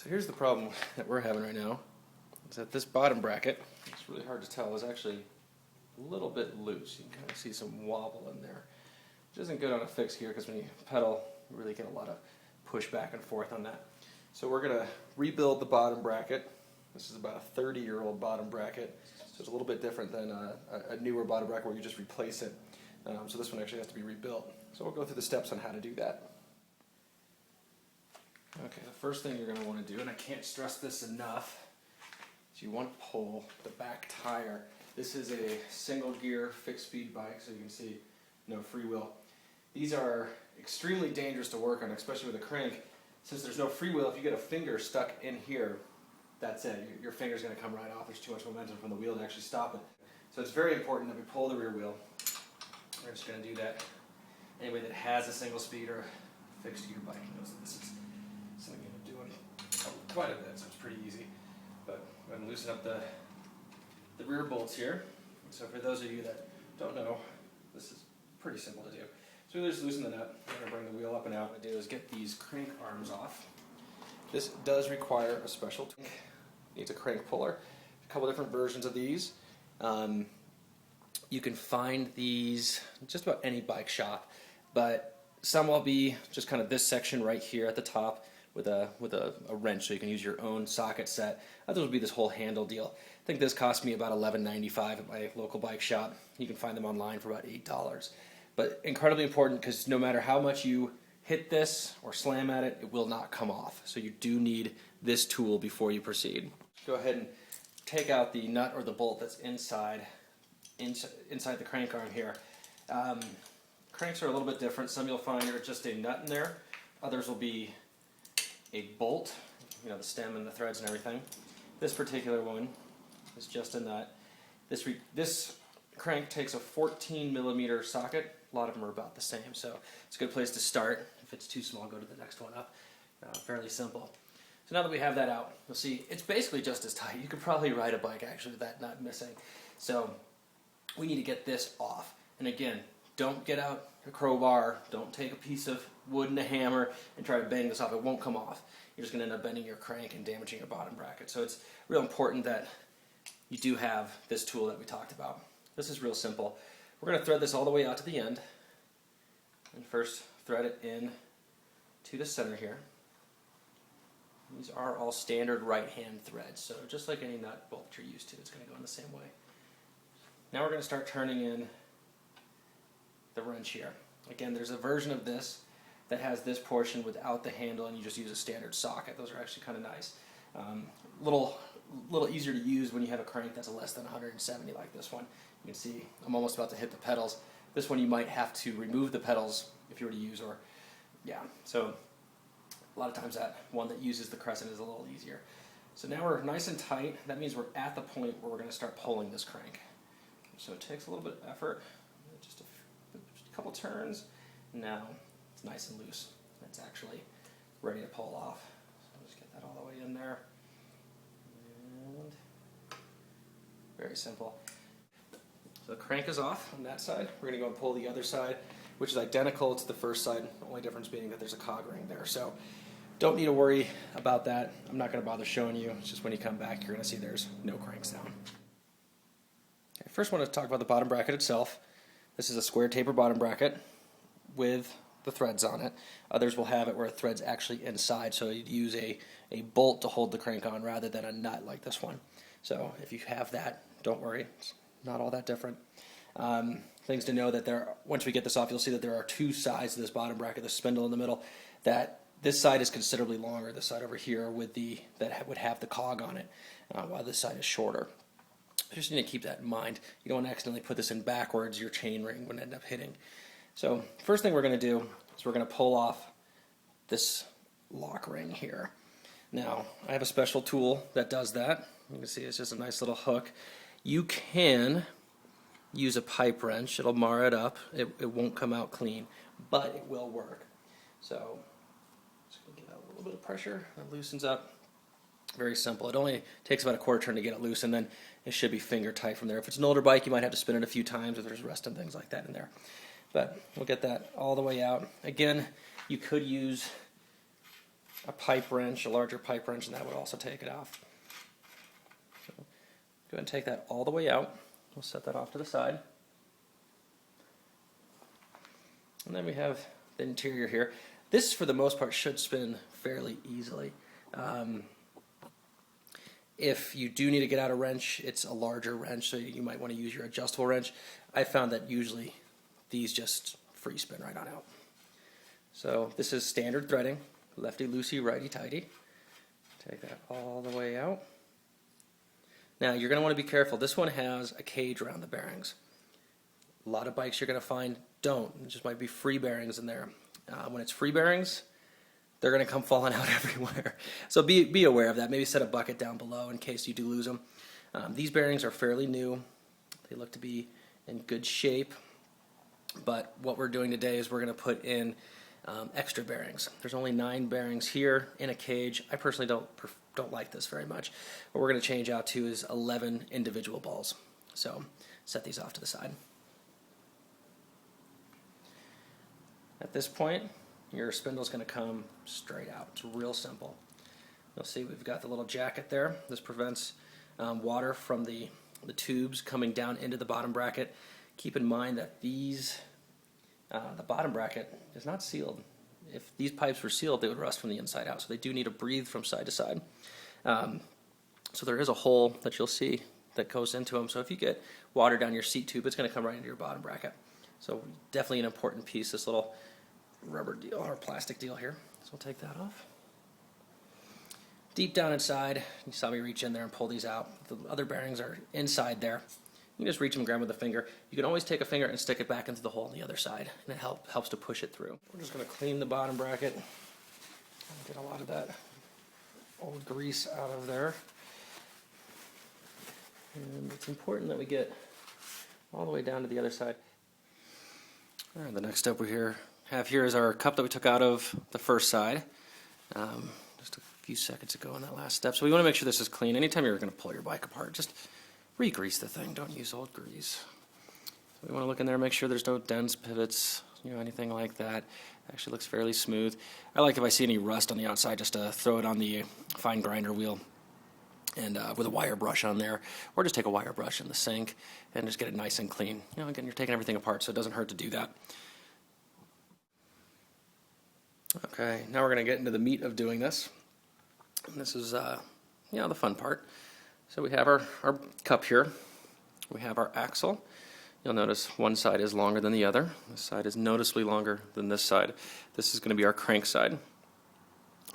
So here's the problem that we're having right now, is that this bottom bracket, it's really hard to tell, is actually a little bit loose. You can kind of see some wobble in there, which isn't good on a fixed gear because when you pedal, you really get a lot of push back and forth on that. So we're going to rebuild the bottom bracket. This is about a 30-year-old bottom bracket, so it's a little bit different than a newer bottom bracket where you just replace it. So this one actually has to be rebuilt. So we'll go through the steps on how to do that. Okay, the first thing you're going to want to do, and I can't stress this enough, is you want to pull the back tire. This is a single gear fixed speed bike, so you can see no freewheel. These are extremely dangerous to work on, especially with a crank. Since there's no freewheel, if you get a finger stuck in here, that's it. Your finger's going to come right off. There's too much momentum from the wheel to actually stop it. So it's very important that we pull the rear wheel. We're just going to do that. Anybody that has a single speed or a fixed gear bike knows that this is something you end up doing quite a bit, so it's pretty easy. But I'm going to loosen up the rear bolts here. So for those of you that don't know, this is pretty simple to do. So we just loosen the nut. We're going to bring the wheel up and out. What I do is get these crank arms off. This does require a special tool. Needs a crank puller. A couple different versions of these. You can find these just about any bike shop, but some will be just kind of this section right here at the top with a wrench, so you can use your own socket set. Others will be this whole handle deal. I think this cost me about $11.95 at my local bike shop. You can find them online for about $8. But incredibly important because no matter how much you hit this or slam at it, it will not come off. So you do need this tool before you proceed. Go ahead and take out the nut or the bolt that's inside the crank arm here. Cranks are a little bit different. Some you'll find are just a nut in there. Others will be a bolt, the stem and the threads and everything. This particular one is just a nut. This crank takes a 14mm socket. A lot of them are about the same, so it's a good place to start. If it's too small, go to the next one up. Fairly simple. So now that we have that out, you'll see it's basically just as tight. You could probably ride a bike actually with that nut missing. So we need to get this off. And again, don't get out a crowbar, don't take a piece of wood and a hammer and try to bang this off. It won't come off. You're just going to end up bending your crank and damaging your bottom bracket. So it's real important that you do have this tool that we talked about. This is real simple. We're going to thread this all the way out to the end. And first thread it in to the center here. These are all standard right-hand threads, so just like any nut bolt you're used to, it's going to go in the same way. Now we're going to start turning in the wrench here. Again, there's a version of this that has this portion without the handle, and you just use a standard socket. Those are actually kind of nice. Little easier to use when you have a crank that's less than 170 like this one. You can see I'm almost about to hit the pedals. This one you might have to remove the pedals if you were to use, so a lot of times that one that uses the crescent is a little easier. So now we're nice and tight. That means we're at the point where we're going to start pulling this crank. So it takes a little bit of effort, just a couple turns. Now it's nice and loose. It's actually ready to pull off. So just get that all the way in there. And very simple. So the crank is off on that side. We're going to go and pull the other side, which is identical to the first side, the only difference being that there's a cog ring there. So don't need to worry about that. I'm not going to bother showing you. It's just when you come back, you're going to see there's no cranks down. Okay, first I want to talk about the bottom bracket itself. This is a square taper bottom bracket with the threads on it. Others will have it where the thread's actually inside, so you'd use a bolt to hold the crank on rather than a nut like this one. So if you have that, don't worry. It's not all that different. Things to know that once we get this off, you'll see that there are two sides to this bottom bracket, the spindle in the middle, that this side is considerably longer, this side over here that would have the cog on it, while this side is shorter. You just need to keep that in mind. You don't want to accidentally put this in backwards, your chain ring would end up hitting. So first thing we're going to do is we're going to pull off this lock ring here. Now, I have a special tool that does that. You can see it's just a nice little hook. You can use a pipe wrench. It'll mar it up. It won't come out clean, but it will work. So just going to give out a little bit of pressure. It loosens up. Very simple. It only takes about a quarter turn to get it loose, and then it should be finger tight from there. If it's an older bike, you might have to spin it a few times if there's rust and things like that in there. But we'll get that all the way out. Again, you could use a pipe wrench, a larger pipe wrench, and that would also take it off. So go ahead and take that all the way out. We'll set that off to the side. And then we have the interior here. This, for the most part, should spin fairly easily. If you do need to get out a wrench, it's a larger wrench, so you might want to use your adjustable wrench. I found that usually these just free spin right on out. So this is standard threading, lefty loosey, righty tighty. Take that all the way out. Now you're going to want to be careful. This one has a cage around the bearings. A lot of bikes you're going to find don't. It just might be free bearings in there. When it's free bearings, they're going to come falling out everywhere. So be aware of that. Maybe set a bucket down below in case you do lose them. These bearings are fairly new. They look to be in good shape. But what we're doing today is we're going to put in extra bearings. There's only 9 bearings here in a cage. I personally don't like this very much. What we're going to change out to is 11 individual balls. So set these off to the side. At this point, your spindle is going to come straight out. It's real simple. You'll see we've got the little jacket there. This prevents water from the tubes coming down into the bottom bracket. Keep in mind that these, the bottom bracket is not sealed. If these pipes were sealed, they would rust from the inside out. So they do need to breathe from side to side. So there is a hole that you'll see that goes into them. So if you get water down your seat tube, it's going to come right into your bottom bracket. So definitely an important piece, this little rubber deal or plastic deal here. So we'll take that off. Deep down inside, you saw me reach in there and pull these out. The other bearings are inside there. You can just reach them and grab them with a finger. You can always take a finger and stick it back into the hole on the other side, and it helps to push it through. We're just going to clean the bottom bracket. Get a lot of that old grease out of there. And it's important that we get all the way down to the other side. All right, the next step we have here is our cup that we took out of the first side. Just a few seconds ago on that last step. So we want to make sure this is clean. Anytime you're going to pull your bike apart, just re-grease the thing. Don't use old grease. So we want to look in there and make sure there's no dents, pivots, anything like that. Actually looks fairly smooth. I like if I see any rust on the outside just to throw it on the fine grinder wheel and with a wire brush on there, or just take a wire brush in the sink and just get it nice and clean. Again, you're taking everything apart, so it doesn't hurt to do that. Okay, now we're going to get into the meat of doing this. And this is, the fun part. So we have our cup here. We have our axle. You'll notice one side is longer than the other. This side is noticeably longer than this side. This is going to be our crank side.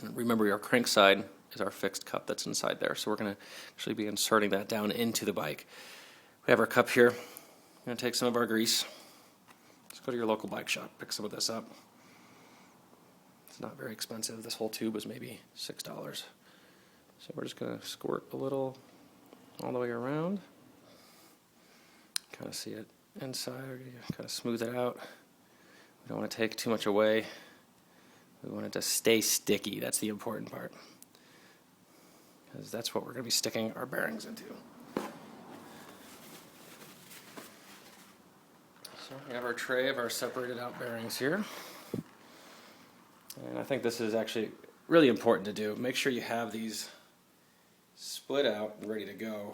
And remember, our crank side is our fixed cup that's inside there. So we're going to actually be inserting that down into the bike. We have our cup here. We're going to take some of our grease. Just go to your local bike shop, pick some of this up. It's not very expensive. This whole tube was maybe $6. So we're just going to squirt a little all the way around. Kind of see it inside. We're going to kind of smooth it out. We don't want to take too much away. We want it to stay sticky. That's the important part, because that's what we're going to be sticking our bearings into. So we have our tray of our separated out bearings here. And I think this is actually really important to do. Make sure you have these split out and ready to go.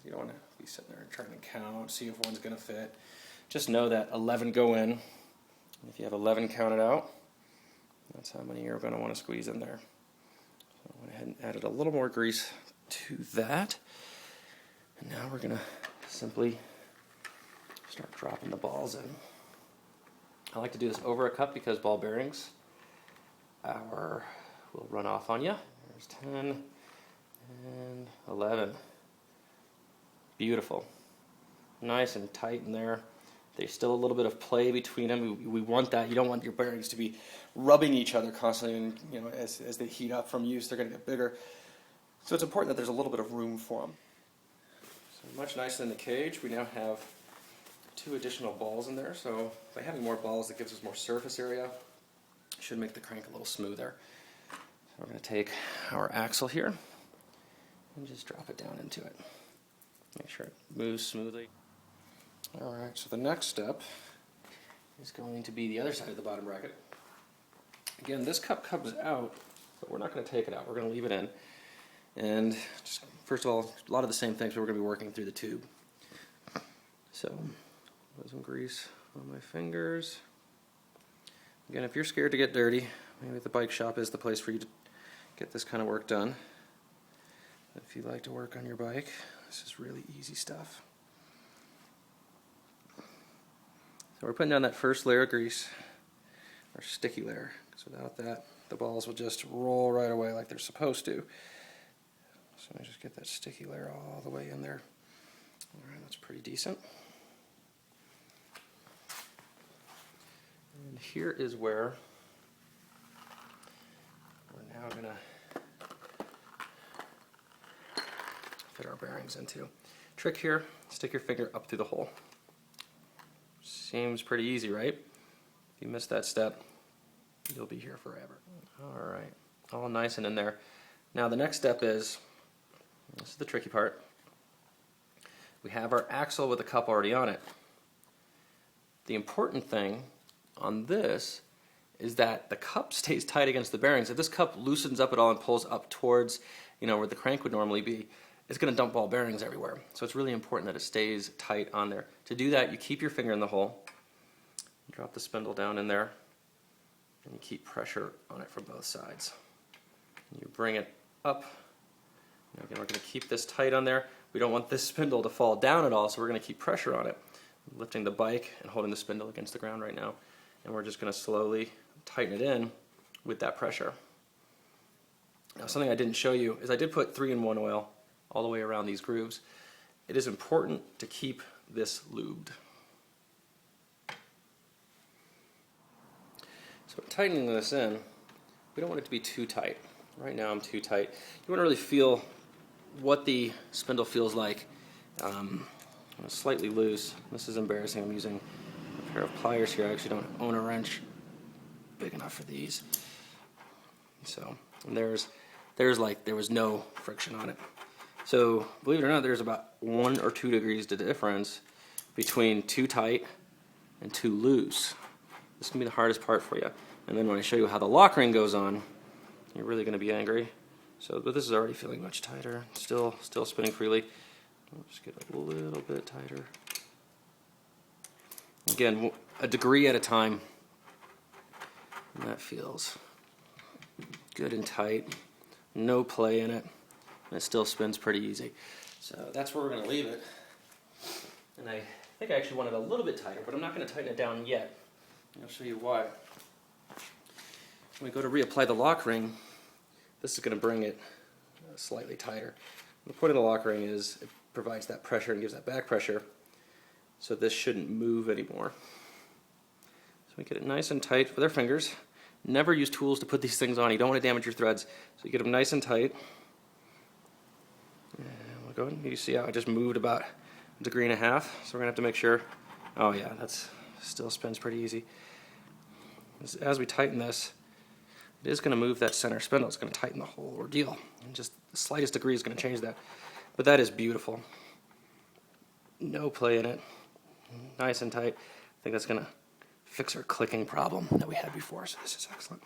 You don't want to be sitting there trying to count, see if one's going to fit. Just know that 11 go in. If you have 11 counted out, that's how many you're going to want to squeeze in there. So I went ahead and added a little more grease to that. And now we're going to simply start dropping the balls in. I like to do this over a cup because ball bearings will run off on you. There's 10 and 11. Beautiful. Nice and tight in there. There's still a little bit of play between them. We want that. You don't want your bearings to be rubbing each other constantly, and as they heat up from use, they're going to get bigger. So it's important that there's a little bit of room for them. So much nicer than the cage. We now have 2 additional balls in there. So by having more balls, it gives us more surface area. Should make the crank a little smoother. So we're going to take our axle here and just drop it down into it. Make sure it moves smoothly. Alright, so the next step is going to be the other side of the bottom bracket. Again, this cup comes out But we're not going to take it out. We're going to leave it in. And just, first of all, a lot of the same things, but we're going to be working through the tube. So, put some grease on my fingers. Again, if you're scared to get dirty, maybe the bike shop is the place for you to get this kind of work done. If you like to work on your bike, this is really easy stuff. So we're putting down that first layer of grease, our sticky layer, because without that, the balls will just roll right away like they're supposed to. So I just get that sticky layer all the way in there. All right, that's pretty decent. And here is where we're now going to fit our bearings into. Trick here, stick your finger up through the hole. Seems pretty easy, right? If you miss that step, you'll be here forever. Alright, all nice and in there. Now the next step is, this is the tricky part, we have our axle with the cup already on it. The important thing on this is that the cup stays tight against the bearings. If this cup loosens up at all and pulls up towards, where the crank would normally be, it's going to dump ball bearings everywhere. So it's really important that it stays tight on there. To do that, you keep your finger in the hole, drop the spindle down in there, and you keep pressure on it from both sides. You bring it up. Now again, we're going to keep this tight on there. We don't want this spindle to fall down at all, so we're going to keep pressure on it. I'm lifting the bike and holding the spindle against the ground right now, and we're just going to slowly tighten it in with that pressure. Now something I didn't show you is I did put 3-in-1 oil all the way around these grooves. It is important to keep this lubed. So tightening this in, we don't want it to be too tight. Right now I'm too tight. You want to really feel what the spindle feels like. Slightly loose. This is embarrassing. I'm using a pair of pliers here. I actually don't own a wrench big enough for these. So there was no friction on it. So believe it or not, there's about 1 or 2 degrees of difference between too tight and too loose. This can be the hardest part for you. And then when I show you how the lock ring goes on, you're really going to be angry. But this is already feeling much tighter. Still spinning freely. I'll just get a little bit tighter. Again, a degree at a time. And that feels good and tight. No play in it. And it still spins pretty easy. So that's where we're going to leave it. And I think I actually want it a little bit tighter, but I'm not going to tighten it down yet. I'll show you why. When we go to reapply the lock ring, this is going to bring it slightly tighter. The point of the lock ring is it provides that pressure and gives that back pressure, so this shouldn't move anymore. So we get it nice and tight with our fingers. Never use tools to put these things on. You don't want to damage your threads. So you get them nice and tight. And we'll go ahead. You see how I just moved about 1.5 degrees. So we're going to have to make sure. Oh yeah, that's still spins pretty easy. As we tighten this, it is going to move that center spindle. It's going to tighten the whole ordeal. And just the slightest degree is going to change that. But that is beautiful. No play in it. Nice and tight. I think that's going to fix our clicking problem that we had before, so this is excellent.